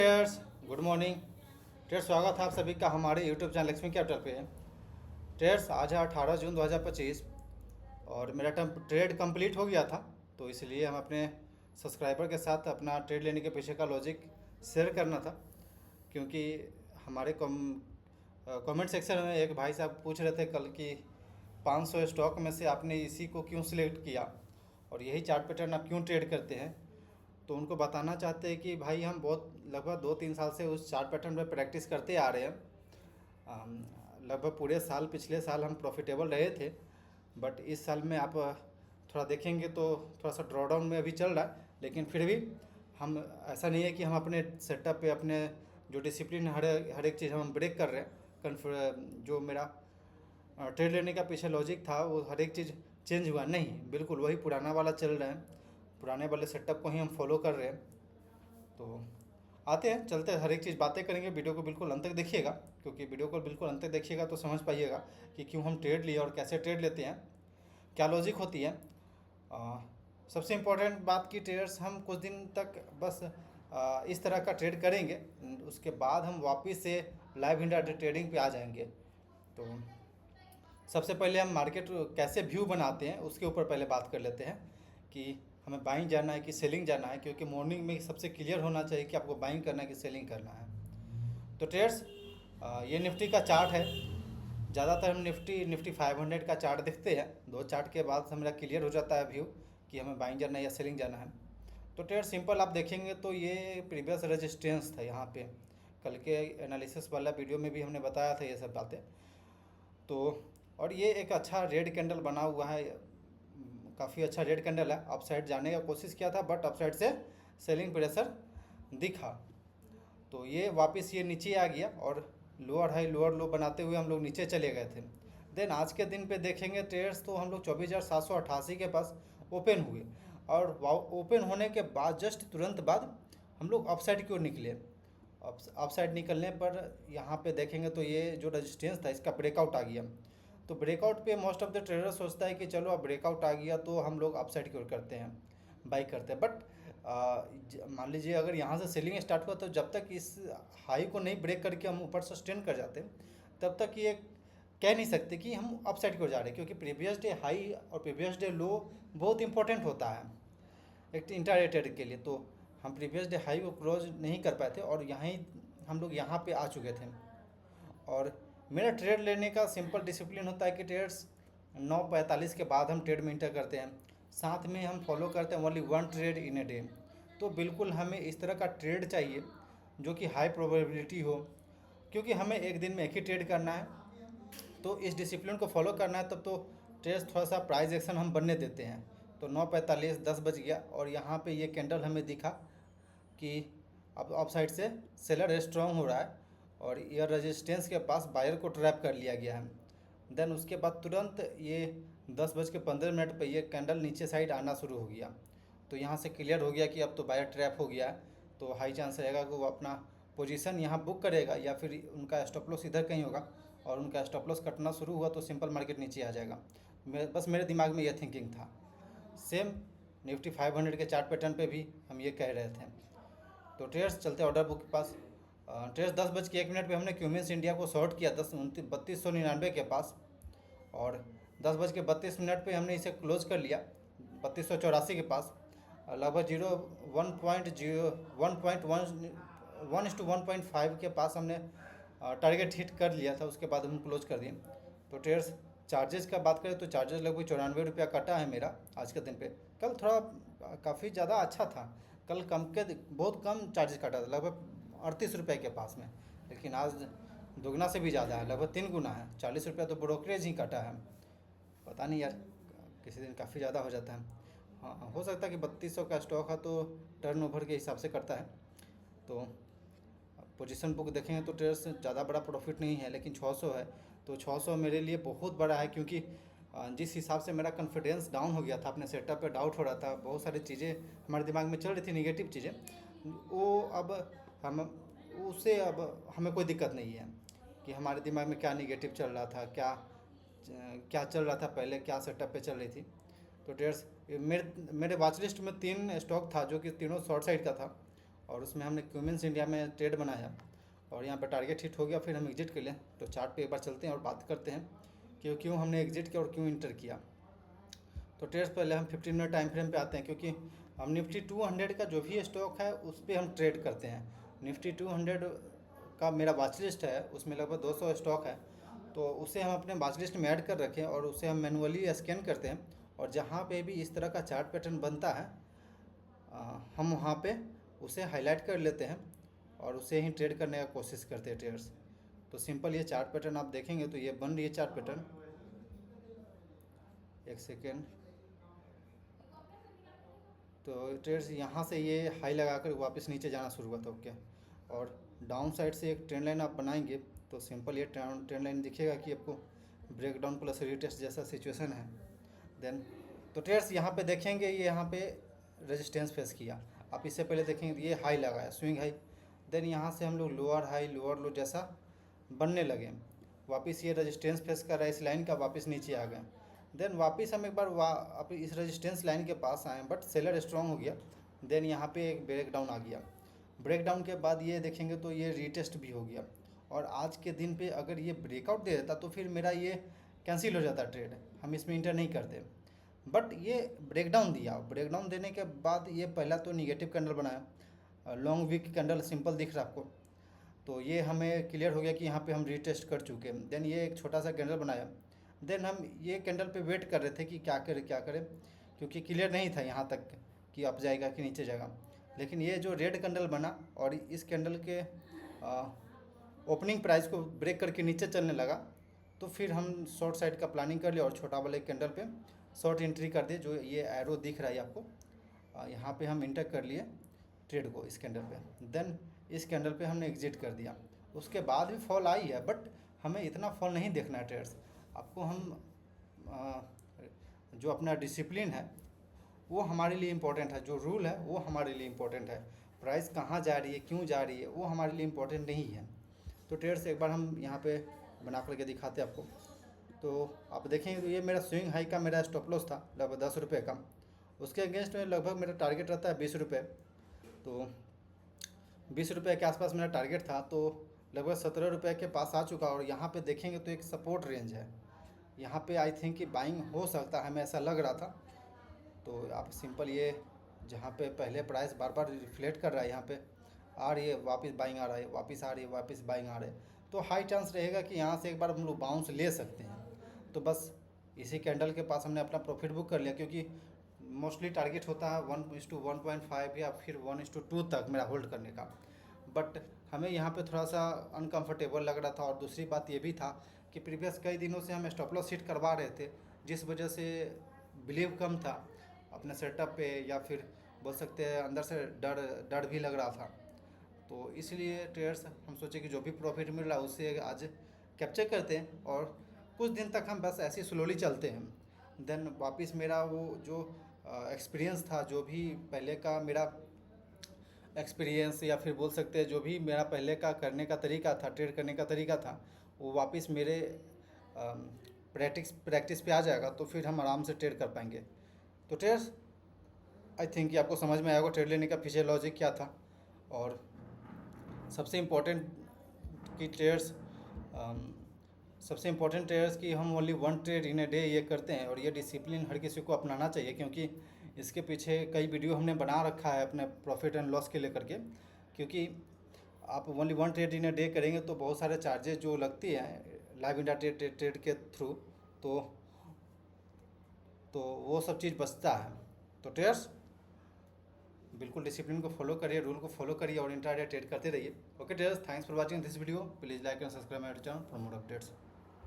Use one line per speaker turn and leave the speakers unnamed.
Traders, good morning. Traders, स्वागत है आप सभी का हमारे यूट्यूब चैनल लक्ष्मी कैपिटल पे। ट्रेडर्स, आज है 18 जून 2025 और मेरा ट्रेड कंप्लीट हो गया था, तो इसलिए हम अपने सब्सक्राइबर के साथ अपना ट्रेड लेने के पीछे का लॉजिक शेयर करना था। क्योंकि हमारे कमेंट सेक्शन में एक भाई साहब पूछ रहे थे कल कि 500 स्टॉक में से आपने इसी को क्यों सिलेक्ट किया और यही चार्ट पैटर्न आप क्यों ट्रेड करते हैं। तो उनको बताना चाहते हैं कि भाई हम बहुत लगभग 2-3 साल से उस चार्ट पैटर्न पर प्रैक्टिस करते आ रहे हैं। लगभग पूरे साल पिछले साल हम प्रॉफिटेबल रहे थे, बट इस साल में आप थोड़ा देखेंगे तो थोड़ा सा ड्रॉडाउन में अभी चल रहा है। लेकिन फिर भी हम ऐसा नहीं है कि हम अपने सेटअप पे अपने जो डिसिप्लिन हर एक चीज़ हम ब्रेक कर रहे हैं। जो मेरा ट्रेड लेने का पीछे लॉजिक था वो हर एक चीज़ चेंज हुआ नहीं, बिल्कुल वही पुराना वाला चल रहा है। पुराने वाले सेटअप को ही हम फॉलो कर रहे हैं। तो आते हैं, चलते हैं, हर एक चीज़ बातें करेंगे। वीडियो को बिल्कुल अंत तक देखिएगा, क्योंकि वीडियो को बिल्कुल अंत तक देखिएगा तो समझ पाइएगा कि क्यों हम ट्रेड लिए और कैसे ट्रेड लेते हैं, क्या लॉजिक होती है। सबसे इम्पोर्टेंट बात की ट्रेडर्स, हम कुछ दिन तक बस इस तरह का ट्रेड करेंगे, उसके बाद हम वापस से लाइव इंट्राडे ट्रेडिंग पे आ जाएंगे। तो सबसे पहले हम मार्केट कैसे व्यू बनाते हैं उसके ऊपर पहले बात कर लेते हैं कि हमें बाइंग जाना है कि सेलिंग जाना है। क्योंकि मॉर्निंग में सबसे क्लियर होना चाहिए कि आपको बाइंग करना है कि सेलिंग करना है। तो ट्रेड्स, ये निफ्टी का चार्ट है। ज़्यादातर हम निफ्टी 500 का चार्ट देखते हैं। दो चार्ट के बाद हमारा क्लियर हो जाता है व्यू कि हमें बाइंग जाना है या सेलिंग जाना है। तो ट्रेड सिंपल आप देखेंगे तो ये प्रीवियस रेजिस्टेंस था यहाँ पे। कल के एनालिसिस वाला वीडियो में भी हमने बताया था ये सब बातें। तो और ये एक अच्छा रेड कैंडल बना हुआ है, काफ़ी अच्छा रेड कैंडल है। अपसाइड जाने का कोशिश किया था बट अपसाइड से सेलिंग प्रेशर दिखा, तो ये वापस ये नीचे आ गया और लोअर हाई लोअर लो बनाते हुए हम लोग नीचे चले गए थे। देन आज के दिन पे देखेंगे ट्रेड्स तो हम लोग 24,788 के पास ओपन हुए और ओपन होने के बाद जस्ट तुरंत बाद हम लोग अपसाइड क्यों निकले। अपसाइड निकलने पर यहाँ पे देखेंगे तो ये जो रेजिस्टेंस था इसका ब्रेकआउट आ गया। तो ब्रेकआउट पे मोस्ट ऑफ द ट्रेडर सोचता है कि चलो अब ब्रेकआउट आ गया तो हम लोग अपसाइड क्यों करते हैं, बाई करते हैं। बट मान लीजिए अगर यहाँ से सेलिंग स्टार्ट हुआ तो जब तक इस हाई को नहीं ब्रेक करके हम ऊपर सस्टेन कर जाते तब तक ये कह नहीं सकते कि हम अपसाइड क्यों जा रहे हैं। क्योंकि प्रीवियस डे हाई और प्रीवियस डे लो बहुत इंपॉर्टेंट होता है एक इंट्राडे ट्रेड के लिए। तो हम प्रीवियस डे हाई को क्लोज नहीं कर पाए थे और यहाँ हम लोग यहाँ पे आ चुके थे। और मेरा ट्रेड लेने का सिंपल डिसिप्लिन होता है कि ट्रेड्स 9:45 के बाद हम ट्रेड में इंटर करते हैं। साथ में हम फॉलो करते हैं only 1 trade in a day. तो बिल्कुल हमें इस तरह का ट्रेड चाहिए जो कि हाई प्रोबेबिलिटी हो, क्योंकि हमें एक दिन में एक ही ट्रेड करना है। तो इस डिसिप्लिन को फॉलो करना है, तब तो ट्रेड्स थोड़ा सा प्राइस एक्शन हम बनने देते हैं। तो 9:45 10 बज गया और यहाँ पे ये कैंडल हमें दिखा कि अब अप साइड से सेलर स्ट्रॉन्ग हो रहा है और ये रेजिस्टेंस के पास बायर को ट्रैप कर लिया गया है। देन उसके बाद तुरंत ये 10:15 पर ये कैंडल नीचे साइड आना शुरू हो गया। तो यहाँ से क्लियर हो गया कि अब तो बायर ट्रैप हो गया है। तो हाई चांस रहेगा कि वो अपना पोजीशन यहाँ बुक करेगा या फिर उनका स्टॉप लॉस इधर कहीं होगा और उनका स्टॉप लॉस कटना शुरू हुआ तो सिंपल मार्केट नीचे आ जाएगा। बस मेरे दिमाग में ये थिंकिंग था। सेम निफ्टी 500 के चार्ट पैटर्न पे भी हम ये कह रहे थे। तो ट्रेड्स, चलते ऑर्डर बुक के पास। ट्रेड्स 10:01 पे हमने क्यूमिंस इंडिया को शॉर्ट किया 3299 के पास और 10:32 पे हमने इसे क्लोज कर लिया 3284 के पास। लगभग 1.1:1.5 के पास हमने टारगेट हिट कर लिया था, उसके बाद हम क्लोज कर दिए। तो ट्रेड्स, चार्जेस का बात करें तो चार्जेस लगभग 94 रुपया कटा है मेरा आज के दिन पे। कल थोड़ा काफ़ी ज़्यादा अच्छा था, कल कम के बहुत कम चार्जेस काटा था, लगभग 38 रुपये के पास में। लेकिन आज दोगुना से भी ज़्यादा है, लगभग 3 गुना है। 40 रुपया तो ब्रोकरेज ही काटा है। पता नहीं यार, किसी दिन काफ़ी ज़्यादा हो जाता है। हाँ, हो सकता है कि 3200 का स्टॉक है तो टर्नओवर के हिसाब से करता है। तो पोजीशन बुक देखेंगे तो ट्रेड्स ज़्यादा बड़ा प्रॉफिट नहीं है, लेकिन 600 है तो 600 मेरे लिए बहुत बड़ा है। क्योंकि जिस हिसाब से मेरा कॉन्फिडेंस डाउन हो गया था, अपने सेटअप पे डाउट हो रहा था, बहुत सारी चीज़ें हमारे दिमाग में चल रही थी, निगेटिव चीज़ें, वो अब हम उससे अब हमें कोई दिक्कत नहीं है कि हमारे दिमाग में क्या निगेटिव चल रहा था, क्या क्या चल रहा था पहले, क्या सेटअप पे चल रही थी। तो ट्रेड्स, मेरे वॉच लिस्ट में 3 स्टॉक था जो कि तीनों शॉर्ट साइड का था और उसमें हमने क्यूमेंस इंडिया में ट्रेड बनाया और यहाँ पर टारगेट हिट हो गया, फिर हम एग्जिट कर लें। तो चार्ट पे एक बार चलते हैं और बात करते हैं कि क्यों हमने एग्जिट किया और क्यों इंटर किया। तो ट्रेड्स पहले हम 15 मिनट टाइम फ्रेम पे आते हैं, क्योंकि हम निफ्टी 200 का जो भी स्टॉक है उस पर हम ट्रेड करते हैं। निफ्टी 200 का मेरा वॉच लिस्ट है, उसमें लगभग 200 स्टॉक है, तो उसे हम अपने वॉच लिस्ट में ऐड कर रखें और उसे हम मैनुअली स्कैन करते हैं। और जहाँ पे भी इस तरह का चार्ट पैटर्न बनता है हम वहाँ पे उसे हाईलाइट कर लेते हैं और उसे ही ट्रेड करने का कोशिश करते हैं ट्रेडर्स। तो सिंपल ये चार्ट पैटर्न आप देखेंगे तो ये बन रही है चार्ट पैटर्न। एक सेकेंड। तो ट्रेड्स यहाँ से ये हाई लगाकर वापस नीचे जाना शुरू हुआ था। ओके, और डाउन साइड से एक ट्रेंड लाइन आप बनाएंगे तो सिंपल ये ट्रेंड लाइन दिखेगा कि आपको ब्रेकडाउन प्लस रीटेस्ट जैसा सिचुएशन है। देन तो ट्रेड्स यहाँ पे देखेंगे ये यहाँ पे रेजिस्टेंस फेस किया। आप इससे पहले देखेंगे ये हाई लगाया, स्विंग हाई। देन यहाँ से हम लोग लोअर हाई लोअर लो जैसा बनने लगे, वापस ये रेजिस्टेंस फेस कर रहा है इस लाइन का, वापस नीचे आ गए। देन वापस हम एक बार आप इस रेजिस्टेंस लाइन के पास आए बट सेलर स्ट्रांग हो गया। देन यहाँ पे एक ब्रेक डाउन आ गया। ब्रेक डाउन के बाद ये देखेंगे तो ये रीटेस्ट भी हो गया। और आज के दिन पे अगर ये ब्रेकआउट दे देता तो फिर मेरा ये कैंसिल हो जाता ट्रेड, हम इसमें इंटर नहीं करते। बट ये ब्रेकडाउन दिया, ब्रेकडाउन देने के बाद ये पहला तो निगेटिव कैंडल बनाया, लॉन्ग वीक कैंडल सिंपल दिख रहा आपको। तो ये हमें क्लियर हो गया कि यहाँ पे हम रीटेस्ट कर चुके हैं। देन ये एक छोटा सा कैंडल बनाया। देन हम ये कैंडल पे वेट कर रहे थे कि क्या करें, क्योंकि क्लियर नहीं था यहाँ तक कि अप जाएगा कि नीचे जाएगा। लेकिन ये जो रेड कैंडल बना और इस कैंडल के ओपनिंग प्राइस को ब्रेक करके नीचे चलने लगा, तो फिर हम शॉर्ट साइड का प्लानिंग कर लिया और छोटा वाले कैंडल पे शॉर्ट एंट्री कर दिए। जो ये एरो दिख रहा है आपको, यहाँ पे हम इंटर कर लिए ट्रेड को इस कैंडल पे। देन इस कैंडल पे हमने एग्जिट कर दिया। उसके बाद भी फॉल आई है बट हमें इतना फॉल नहीं देखना है ट्रेड्स। आपको हम जो अपना डिसिप्लिन है वो हमारे लिए इम्पोर्टेंट है, जो रूल है वो हमारे लिए इम्पोर्टेंट है। प्राइस कहाँ जा रही है क्यों जा रही है वो हमारे लिए इम्पोर्टेंट नहीं है। तो ट्रेड्स एक बार हम यहाँ पे बना करके दिखाते हैं आपको। तो आप देखेंगे तो ये मेरा स्विंग हाई का मेरा स्टॉप लॉस था लगभग 10 रुपये का। उसके अगेंस्ट में लगभग मेरा टारगेट रहता है 20 रुपये। तो 20 रुपये के आसपास मेरा टारगेट था, तो लगभग 17 रुपये के पास आ चुका। और यहाँ पे देखेंगे तो एक सपोर्ट रेंज है, यहाँ पे आई थिंक कि बाइंग हो सकता है, हमें ऐसा लग रहा था। तो आप सिंपल ये जहाँ पे पहले प्राइस बार बार रिफ्लेक्ट कर रहा है यहाँ पे आ रही है, वापस बाइंग आ रहा है, वापस आ रही है, वापस बाइंग आ रहा है, तो हाई चांस रहेगा कि यहाँ से एक बार हम लोग बाउंस ले सकते हैं। तो बस इसी कैंडल के पास हमने अपना प्रॉफिट बुक कर लिया, क्योंकि मोस्टली टारगेट होता है 1:1.5 या फिर 1:2 तक मेरा होल्ड करने का। बट हमें यहाँ पे थोड़ा सा अनकंफर्टेबल लग रहा था। और दूसरी बात ये भी था कि प्रीवियस कई दिनों से हम स्टॉप लॉस हिट करवा रहे थे, जिस वजह से बिलीव कम था अपने सेटअप पे, या फिर बोल सकते हैं अंदर से डर भी लग रहा था। तो इसलिए ट्रेडर्स हम सोचे कि जो भी प्रॉफिट मिल रहा है उससे आज कैप्चर करते हैं और कुछ दिन तक हम बस ऐसे स्लोली चलते हैं। देन वापस मेरा वो जो एक्सपीरियंस था, जो भी पहले का मेरा एक्सपीरियंस या फिर बोल सकते हैं जो भी मेरा पहले का करने का तरीका था, ट्रेड करने का तरीका था, वो वापस मेरे प्रैक्टिस पे आ जाएगा। तो फिर हम आराम से ट्रेड कर पाएंगे। तो ट्रेडर्स आई थिंक कि आपको समझ में आएगा ट्रेड लेने का पीछे लॉजिक क्या था। और सबसे इम्पोर्टेंट कि ट्रेडर्स की हम only 1 trade in a day ये करते हैं। और ये डिसिप्लिन हर किसी को अपनाना चाहिए, क्योंकि इसके पीछे कई वीडियो हमने बना रखा है अपने प्रॉफिट एंड लॉस के लेकर के। क्योंकि आप only 1 trade in a day करेंगे तो बहुत सारे चार्जेस जो लगती हैं लाइव इंडिया ट्रेड के थ्रू, तो वो सब चीज़ बचता है। तो ट्रेडर्स बिल्कुल डिसिप्लिन को फॉलो करिए, रूल को फॉलो करिए और इंट्राडे ट्रेड करते रहिए। Okay traders, thanks for watching this video. Please like and subscribe my channel for more updates.